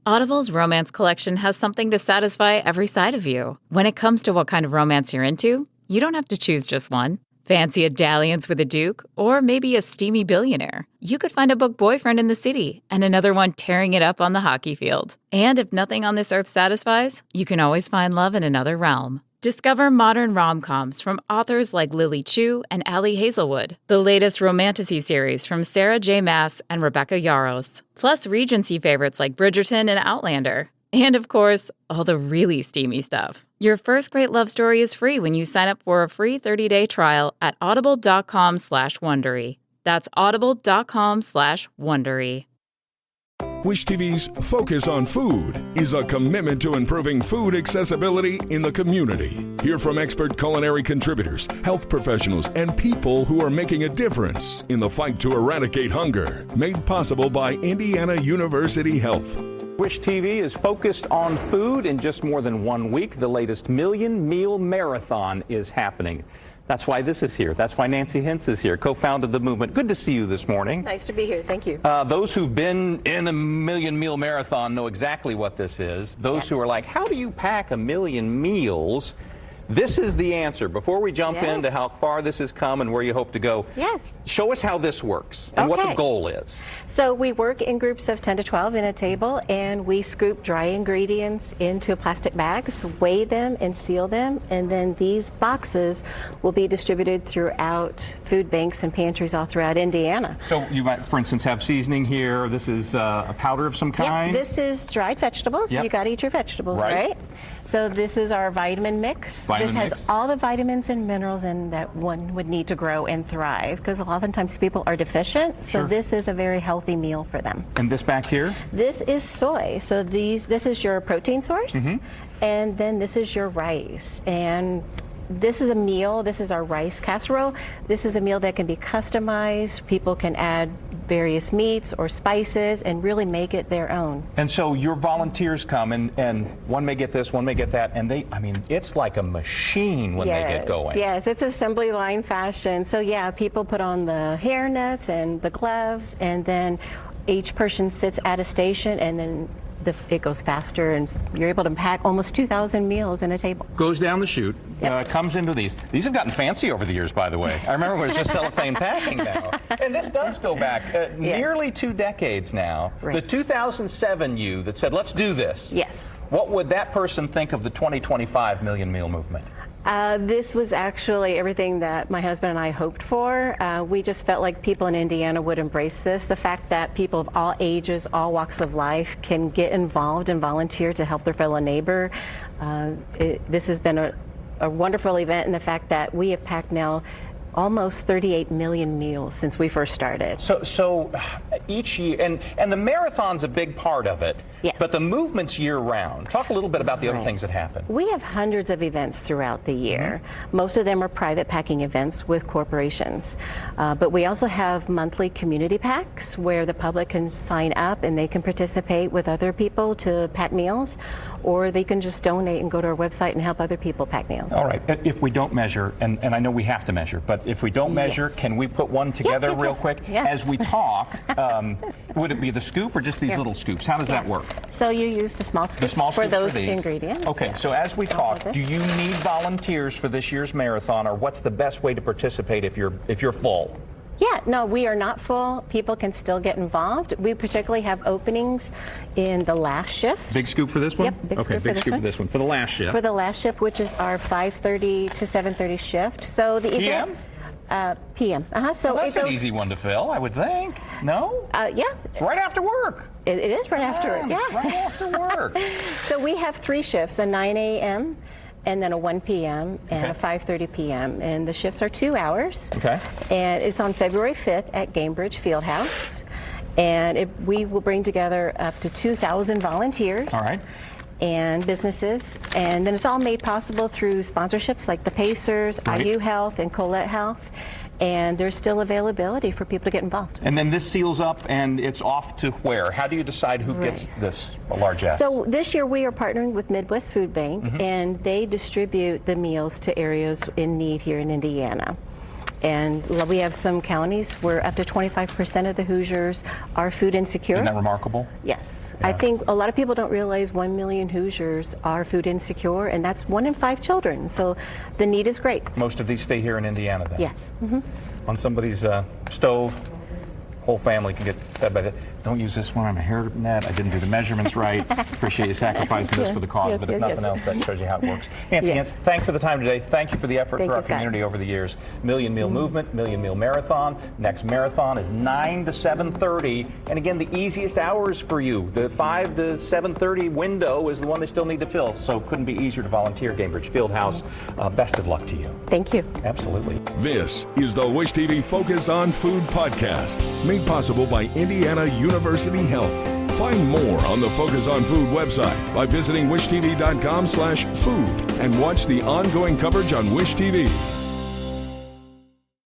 Audible's romance collection has something to satisfy every side of you. When it comes to what kind of romance you're into, you don't have to choose just one. Fancy a dalliance with a duke, or maybe a steamy billionaire? You could find a book boyfriend in the city and another one tearing it up on the hockey field. And if nothing on this earth satisfies, you can always find love in another realm. Discover modern rom-coms from authors like Lily Chu and Ali Hazelwood, the latest romantasy series from Sarah J. Maas and Rebecca Yarros, plus Regency favorites like Bridgerton and Outlander. And of course, all the really steamy stuff. Your first great love story is free when you sign up for a free 30-day trial at audible.com/Wondery. That's audible.com/Wondery. Wish TV's Focus on Food is a commitment to improving food accessibility in the community. Hear from expert culinary contributors, health professionals, and people who are making a difference in the fight to eradicate hunger. Made possible by Indiana University Health. Wish TV is focused on food. In just more than 1 week, the latest Million Meal Marathon is happening. That's why this is here. That's why Nancy Hintz is here, co-founded the movement. Good to see you this morning. Nice to be here. Thank you. Those who've been in a Million Meal Marathon know exactly what this is. Those who are like, how do you pack a million meals? This is the answer. Before we jump into how far this has come and where you hope to go, show us how this works and what the goal is. So we work in groups of 10 to 12 in a table, and we scoop dry ingredients into plastic bags, weigh them and seal them, and then these boxes will be distributed throughout food banks and pantries all throughout Indiana. So you might, for instance, have seasoning here. This is a powder of some kind. This is dried vegetables. You got to eat your vegetables, right? So this is our vitamin mix. This has all the vitamins and minerals in that one would need to grow and thrive, because oftentimes people are deficient. So this is a very healthy meal for them. And this back here? This is soy. So this is your protein source, and then this is your rice. And this is a meal. This is our rice casserole. This is a meal that can be customized. People can add various meats or spices and really make it their own. And so your volunteers come, and one may get this, one may get that, and I mean, it's like a machine when they get going. Yes, it's assembly line fashion. So yeah, people put on the hairnets and the gloves, and then each person sits at a station, and then it goes faster, and you're able to pack almost 2,000 meals in a table. Goes down the chute, comes into these. These have gotten fancy over the years, by the way. I remember when it was just cellophane packing now. And this does go back nearly 2 decades now. The 2007 you that said, let's do this. Yes. What would that person think of the 2025 Million Meal Movement? This was actually everything that my husband and I hoped for. We just felt like people in Indiana would embrace this. The fact that people of all ages, all walks of life can get involved and volunteer to help their fellow neighbor. This has been a wonderful event, and the fact that we have packed now almost 38 million meals since we first started. So each year, and the marathon's a big part of it, but the movement's year-round. Talk a little bit about the other things that happen. We have hundreds of events throughout the year. Most of them are private packing events with corporations. But we also have monthly community packs where the public can sign up and they can participate with other people to pack meals, or they can just donate and go to our website and help other people pack meals. All right. If we don't measure, and I know we have to measure, but if we don't measure, can we put one together real quick? As we talk, would it be the scoop or just these little scoops? How does that work? So you use the small scoops for those ingredients. Okay, so as we talk, do you need volunteers for this year's marathon, or what's the best way to participate if you're full? Yeah, no, we are not full. People can still get involved. We particularly have openings in the last shift. Big scoop for this one? Yep, big scoop for this one. For the last shift. For the last shift, which is our 5:30 to 7:30 shift. So the event, PM. So that's an easy one to fill, I would think. No? Yeah. It's right after work. It is right after work. Yeah. Right after work. So we have 3 shifts: a 9 a.m. and then a 1 p.m. and a 5:30 p.m. And the shifts are 2 hours. Okay. And it's on February 5th at Gainbridge Fieldhouse. And we will bring together up to 2,000 volunteers. All right. And businesses, and then it's all made possible through sponsorships like the Pacers, IU Health, and Colette Health, and there's still availability for people to get involved. And then this seals up and it's off to where? How do you decide who gets this largesse? So this year we are partnering with Midwest Food Bank, and they distribute the meals to areas in need here in Indiana. And we have some counties where up to 25% of the Hoosiers are food insecure. Isn't that remarkable? Yes. Yeah. I think a lot of people don't realize 1 million Hoosiers are food insecure, and that's 1 in 5 children. So the need is great. Most of these stay here in Indiana then? Yes. On somebody's stove, whole family can get fed by that. Don't use this one. I'm a hairnet. I didn't do the measurements right. Appreciate you sacrificing this for the cause, Yes, but if yes, nothing yes. else, that shows you how it works. Nancy, Yes. thanks for the time today. Thank you for the effort Thank for you, our Scott. community over the years. Million Meal Movement, Million Meal Marathon. Next marathon is 9 to 7:30. And again, the easiest hours for you, the 5 to 7:30 window is the one they still need to fill. So couldn't be easier to volunteer, Gainbridge Fieldhouse. Best of luck to you. Thank you. Absolutely. This is the Wish TV Focus on Food podcast, made possible by Indiana University Health. Find more on the Focus on Food website by visiting wishtv.com/food and watch the ongoing coverage on Wish TV.